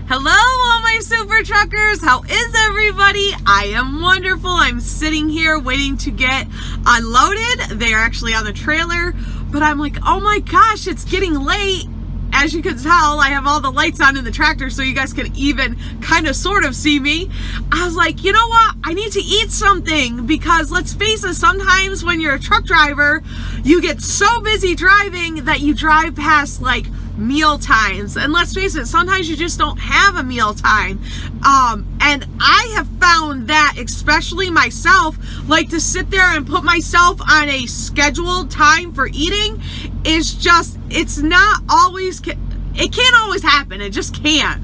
Hello, all my super truckers. How is everybody? I am wonderful. I'm sitting here waiting to get unloaded. They are actually on the trailer, but I'm like, oh my gosh, it's getting late. As you can tell, I have all the lights on in the tractor so you guys can even kind of sort of see me. I was like, you know what? I need to eat something because let's face it, sometimes when you're a truck driver, you get so busy driving that you drive past like meal times, and let's face it, sometimes you just don't have a meal time, and I have found that, especially myself, like to sit there and put myself on a scheduled time for eating is just, it's not always, it can't always happen, it just can't.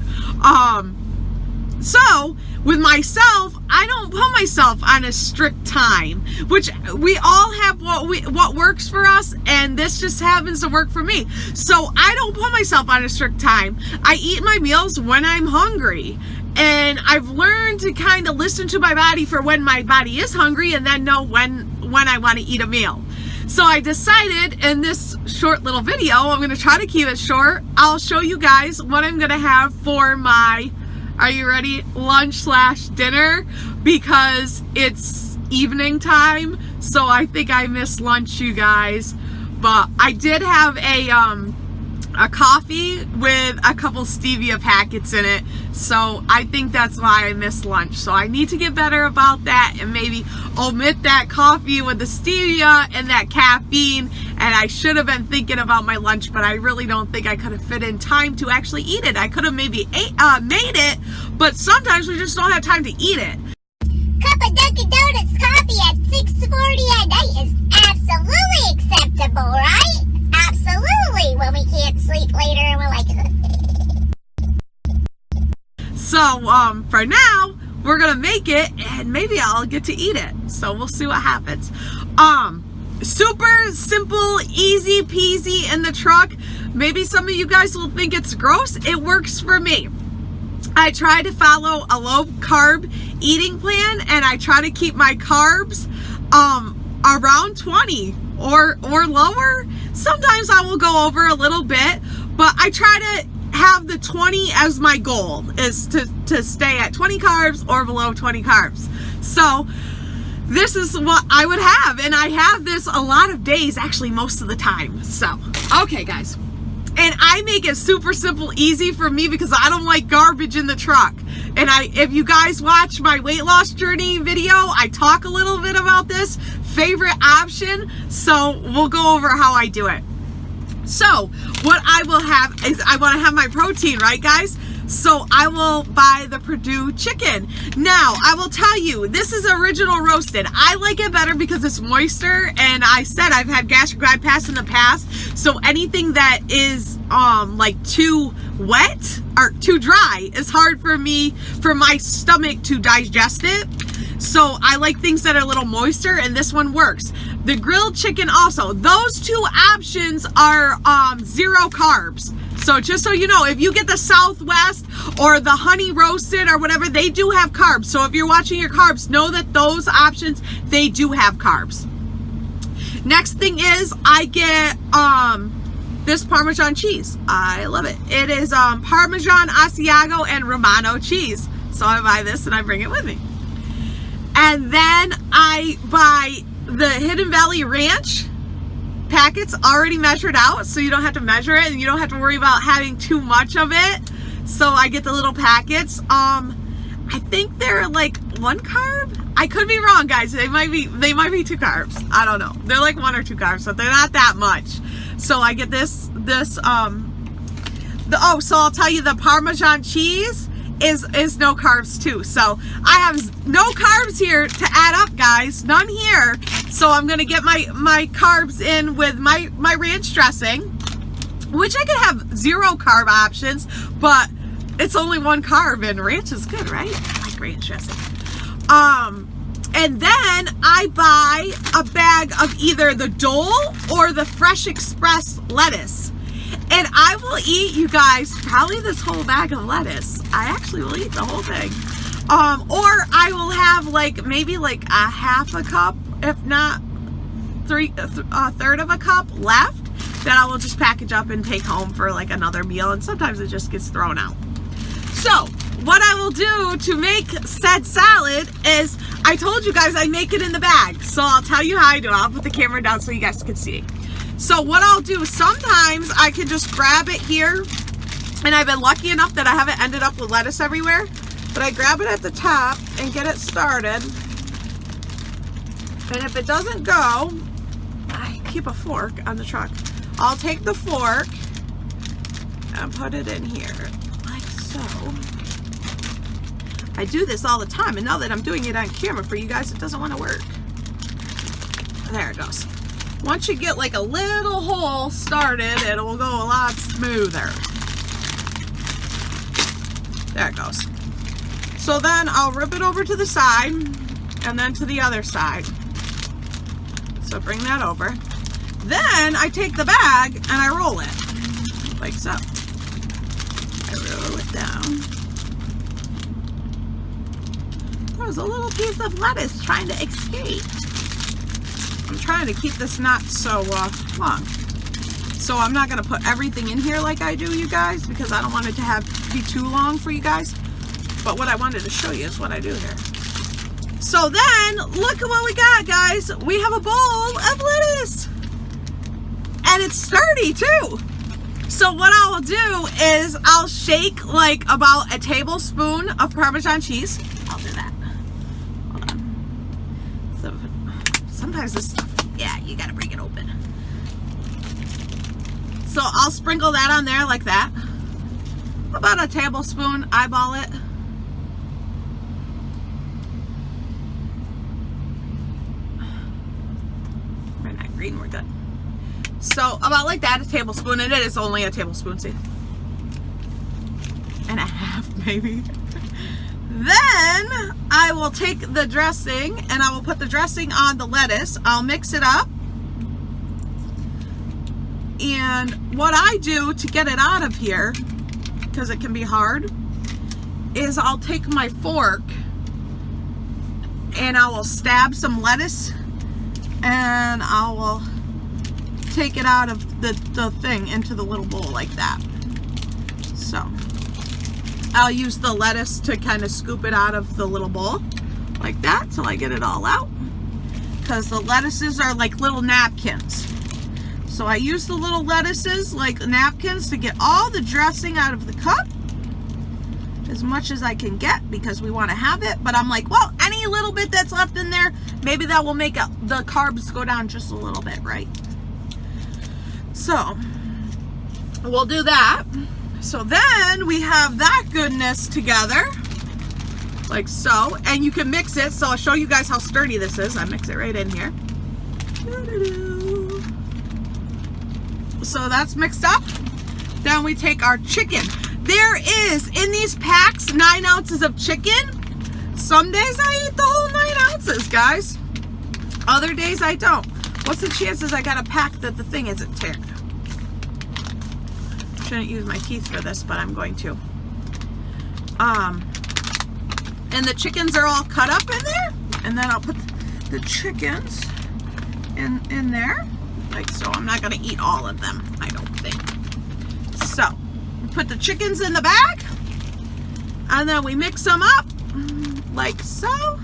So with myself, I don't put myself on a strict time, which we all have what works for us, and this just happens to work for me. So I don't put myself on a strict time. I eat my meals when I'm hungry, and I've learned to kind of listen to my body for when my body is hungry, and then know when I want to eat a meal. So I decided in this short little video, I'm going to try to keep it short. I'll show you guys what I'm going to have for my, are you ready, lunch/dinner, because it's evening time, so I think I missed lunch, you guys. But I did have a coffee with a couple stevia packets in it, so I think that's why I missed lunch. So I need to get better about that and maybe omit that coffee with the stevia and that caffeine. And I should have been thinking about my lunch, but I really don't think I could have fit in time to actually eat it. I could have maybe made it, but sometimes we just don't have time to eat it. Cup of Dunkin' Donuts coffee at 6:40 at night is absolutely acceptable, right? Absolutely, when we can't sleep later and we're like... So, for now, we're gonna make it, and maybe I'll get to eat it. So we'll see what happens. Super simple, easy peasy in the truck. Maybe some of you guys will think it's gross. It works for me. I try to follow a low carb eating plan, and I try to keep my carbs around 20 or lower. Sometimes I will go over a little bit, but I try to have the 20 as my goal, is to stay at 20 carbs or below 20 carbs. So this is what I would have, and I have this a lot of days, actually most of the time. So, okay guys, and I make it super simple, easy for me because I don't like garbage in the truck. And if you guys watch my weight loss journey video, I talk a little bit about this favorite option, so we'll go over how I do it. So what I will have is, I want to have my protein, right guys? So I will buy the Purdue chicken. Now, I will tell you, this is original roasted. I like it better because it's moister, and I said I've had gastric bypass in the past, so anything that is like too wet or too dry is hard for me, for my stomach to digest it. So I like things that are a little moister, and this one works. The grilled chicken also, those two options are 0 carbs. So just so you know, if you get the Southwest or the honey roasted or whatever, they do have carbs. So if you're watching your carbs, know that those options, they do have carbs. Next thing is I get this Parmesan cheese. I love it. It is Parmesan, Asiago, and Romano cheese. So I buy this and I bring it with me. And then I buy the Hidden Valley Ranch packets already measured out, so you don't have to measure it and you don't have to worry about having too much of it. So I get the little packets. I think they're like 1 carb. I could be wrong, guys. They might be 2 carbs. I don't know. They're like 1 or 2 carbs, but they're not that much. So I get this so I'll tell you, the Parmesan cheese is no carbs too. So I have no carbs here to add up, guys. None here. So I'm gonna get my carbs in with my ranch dressing, which I could have 0 carb options, but it's only 1 carb, and ranch is good, right? I like ranch dressing. And then I buy a bag of either the Dole or the Fresh Express lettuce. And I will eat, you guys, probably this whole bag of lettuce. I actually will eat the whole thing. Or I will have like maybe like a half a cup, if not a third of a cup left, that I will just package up and take home for like another meal. And sometimes it just gets thrown out. So what I will do to make said salad is, I told you guys I make it in the bag. So I'll tell you how I do it. I'll put the camera down so you guys can see. So what I'll do, sometimes I can just grab it here. And I've been lucky enough that I haven't ended up with lettuce everywhere. But I grab it at the top and get it started. And if it doesn't go, I keep a fork on the truck. I'll take the fork and put it in here, like so. I do this all the time, and now that I'm doing it on camera for you guys, it doesn't want to work. There it goes. Once you get like a little hole started, it will go a lot smoother. There it goes. So then I'll rip it over to the side and then to the other side. So bring that over. Then I take the bag and I roll it like so. I roll it down. There was a little piece of lettuce trying to escape. I'm trying to keep this not so long. So I'm not going to put everything in here like I do, you guys, because I don't want it to be too long for you guys. But what I wanted to show you is what I do here. So then, look at what we got, guys. We have a bowl of lettuce. And it's sturdy, too. So what I'll do is I'll shake like about a tablespoon of Parmesan cheese. I'll do that. Hold on. So sometimes this stuff, yeah, you got to break it open. So I'll sprinkle that on there like that. About a tablespoon, eyeball it. We're not green, we're good. So about like that, a tablespoon, and it is only a tablespoon, see? And a half, maybe. Then I will take the dressing and I will put the dressing on the lettuce. I'll mix it up. And what I do to get it out of here, because it can be hard, is I'll take my fork and I will stab some lettuce and I will take it out of the thing into the little bowl like that. So I'll use the lettuce to kind of scoop it out of the little bowl like that till I get it all out, because the lettuces are like little napkins. So I use the little lettuces like napkins to get all the dressing out of the cup, as much as I can get, because we want to have it. But I'm like, well, any little bit that's left in there, maybe that will make the carbs go down just a little bit, right? So we'll do that. So then we have that goodness together like so, and you can mix it. So I'll show you guys how sturdy this is. I mix it right in here. So that's mixed up. Then we take our chicken. There is in these packs 9 ounces of chicken. Some days I eat the whole 9 ounces, guys. Other days I don't. What's the chances I got a pack that the thing isn't teared? Shouldn't use my teeth for this, but I'm going to. And the chickens are all cut up in there. And then I'll put the chickens in there. Like so. I'm not going to eat all of them, I don't think. So, put the chickens in the bag. And then we mix them up. Like so.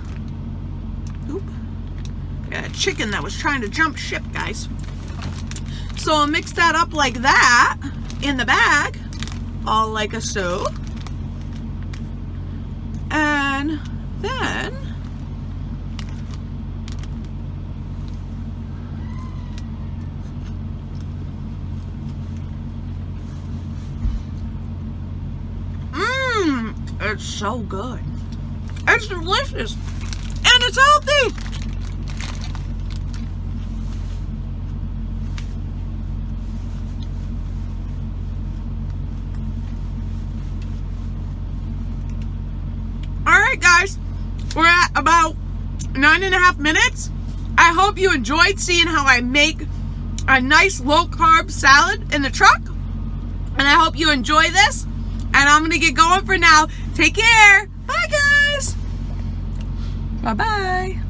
Oop. Got a chicken that was trying to jump ship, guys. So I'll mix that up like that in the bag. All like a so. And then it's so good. It's delicious. And it's healthy. Alright guys, we're at about 9.5 minutes. I hope you enjoyed seeing how I make a nice low carb salad in the truck. And I hope you enjoy this. And I'm going to get going for now. Take care. Bye, guys. Bye-bye.